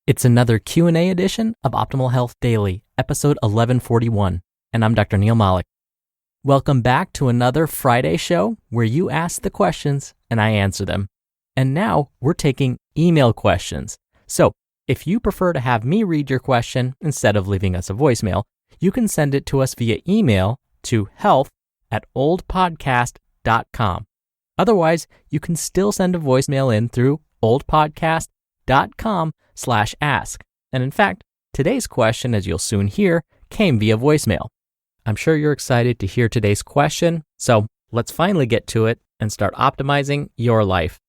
It's another Q&A edition of Optimal Health Daily, episode 1141, and I'm Dr. Neil Malik. Welcome back to another Friday show where you ask the questions and I answer them. And now we're taking email questions. So if you prefer to have me read your question instead of leaving us a voicemail, you can send it to us via email to health@oldpodcast.com. Otherwise, you can still send a voicemail in through oldpodcast.com/ask. And in fact, today's question, as you'll soon hear, came via voicemail. I'm sure you're excited to hear today's question, so let's finally get to it and start optimizing your life.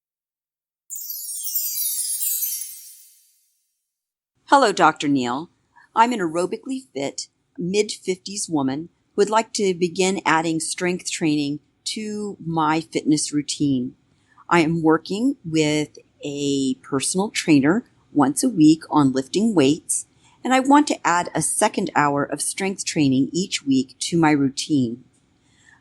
Hello, Dr. Neil. I'm an aerobically fit, mid-50s woman who would like to begin adding strength training to my fitness routine. I am working with a personal trainer once a week on lifting weights, and I want to add a second hour of strength training each week to my routine.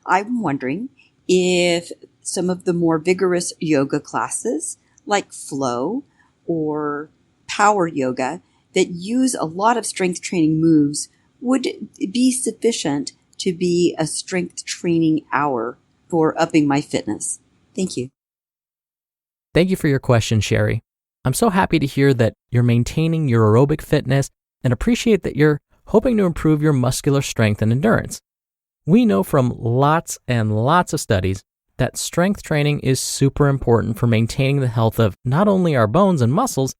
I'm wondering if some of the more vigorous yoga classes like flow or power yoga that use a lot of strength training moves would be sufficient to be a strength training hour for upping my fitness. Thank you. Thank you for your question, Sherry. I'm so happy to hear that you're maintaining your aerobic fitness and appreciate that you're hoping to improve your muscular strength and endurance. We know from lots and lots of studies that strength training is super important for maintaining the health of not only our bones and muscles,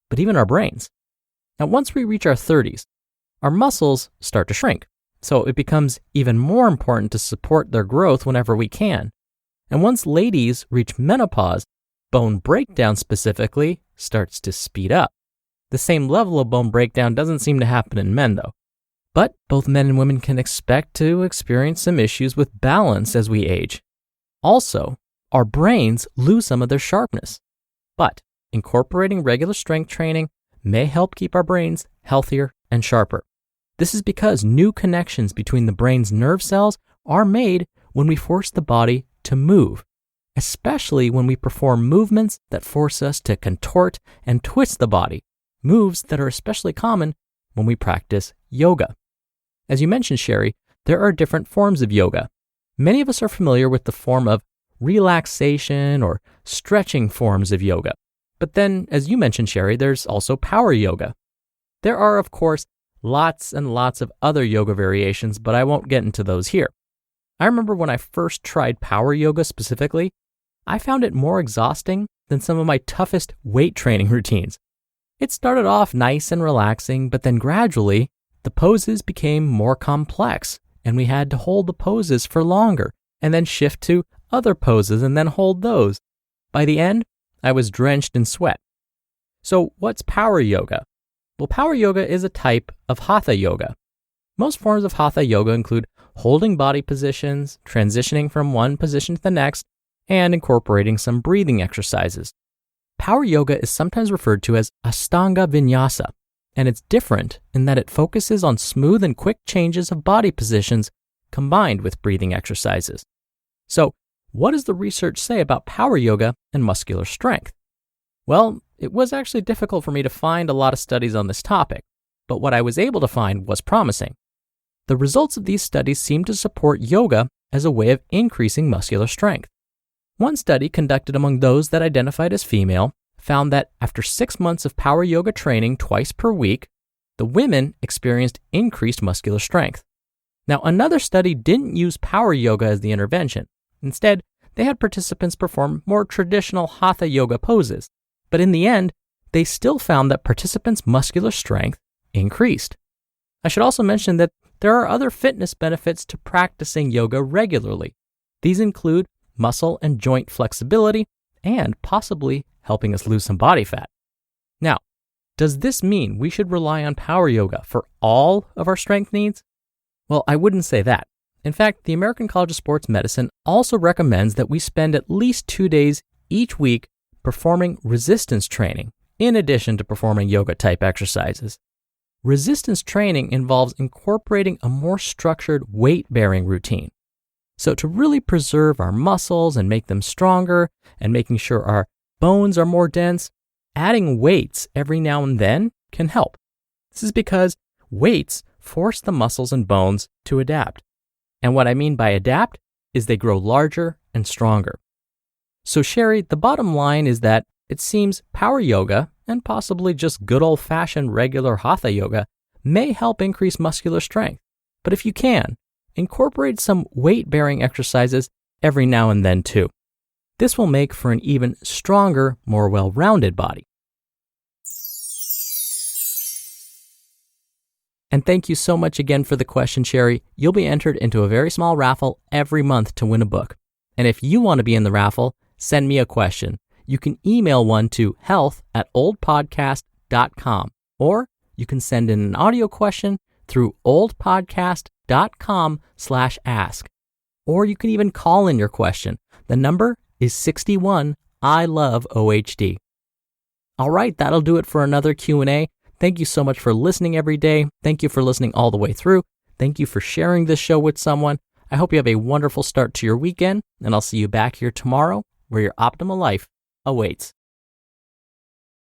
but even our brains. Now, once we reach our 30s, our muscles start to shrink, so it becomes even more important to support their growth whenever we can. And once ladies reach menopause, bone breakdown specifically starts to speed up. The same level of bone breakdown doesn't seem to happen in men, though. But both men and women can expect to experience some issues with balance as we age. Also, our brains lose some of their sharpness. But incorporating regular strength training may help keep our brains healthier and sharper. This is because new connections between the brain's nerve cells are made when we force the body to move, especially when we perform movements that force us to contort and twist the body, moves that are especially common when we practice yoga. As you mentioned, Sherry, there are different forms of yoga. Many of us are familiar with the form of relaxation or stretching forms of yoga. But then, as you mentioned, Sherry, there's also power yoga. There are, of course, lots and lots of other yoga variations, but I won't get into those here. I remember when I first tried power yoga specifically, I found it more exhausting than some of my toughest weight training routines. It started off nice and relaxing, but then gradually, the poses became more complex, and we had to hold the poses for longer, and then shift to other poses and then hold those. By the end, I was drenched in sweat. So what's power yoga? Well, power yoga is a type of hatha yoga. Most forms of hatha yoga include holding body positions, transitioning from one position to the next, and incorporating some breathing exercises. Power yoga is sometimes referred to as Ashtanga Vinyasa, and it's different in that it focuses on smooth and quick changes of body positions combined with breathing exercises. So, what does the research say about power yoga and muscular strength? Well, it was actually difficult for me to find a lot of studies on this topic, but what I was able to find was promising. The results of these studies seem to support yoga as a way of increasing muscular strength. One study conducted among those that identified as female found that after 6 months of power yoga training twice per week, the women experienced increased muscular strength. Now, another study didn't use power yoga as the intervention. Instead, they had participants perform more traditional hatha yoga poses, but in the end, they still found that participants' muscular strength increased. I should also mention that there are other fitness benefits to practicing yoga regularly. These include muscle and joint flexibility, and possibly helping us lose some body fat. Now, does this mean we should rely on power yoga for all of our strength needs? Well, I wouldn't say that. In fact, the American College of Sports Medicine also recommends that we spend at least 2 days each week performing resistance training, in addition to performing yoga-type exercises. Resistance training involves incorporating a more structured weight-bearing routine. So to really preserve our muscles and make them stronger and making sure our bones are more dense, adding weights every now and then can help. This is because weights force the muscles and bones to adapt. And what I mean by adapt is they grow larger and stronger. So Sherry, the bottom line is that it seems power yoga and possibly just good old-fashioned regular hatha yoga may help increase muscular strength. But if you can, incorporate some weight-bearing exercises every now and then too. This will make for an even stronger, more well-rounded body. And thank you so much again for the question, Sherry. You'll be entered into a very small raffle every month to win a book. And if you want to be in the raffle, send me a question. You can email one to health@oldpodcast.com, or you can send in an audio question through oldpodcast.com/ask. Or you can even call in your question. The number is 61 I love OHD. All right, that'll do it for another Q&A. Thank you so much for listening every day. Thank you for listening all the way through. Thank you for sharing this show with someone. I hope you have a wonderful start to your weekend, and I'll see you back here tomorrow where your optimal life awaits.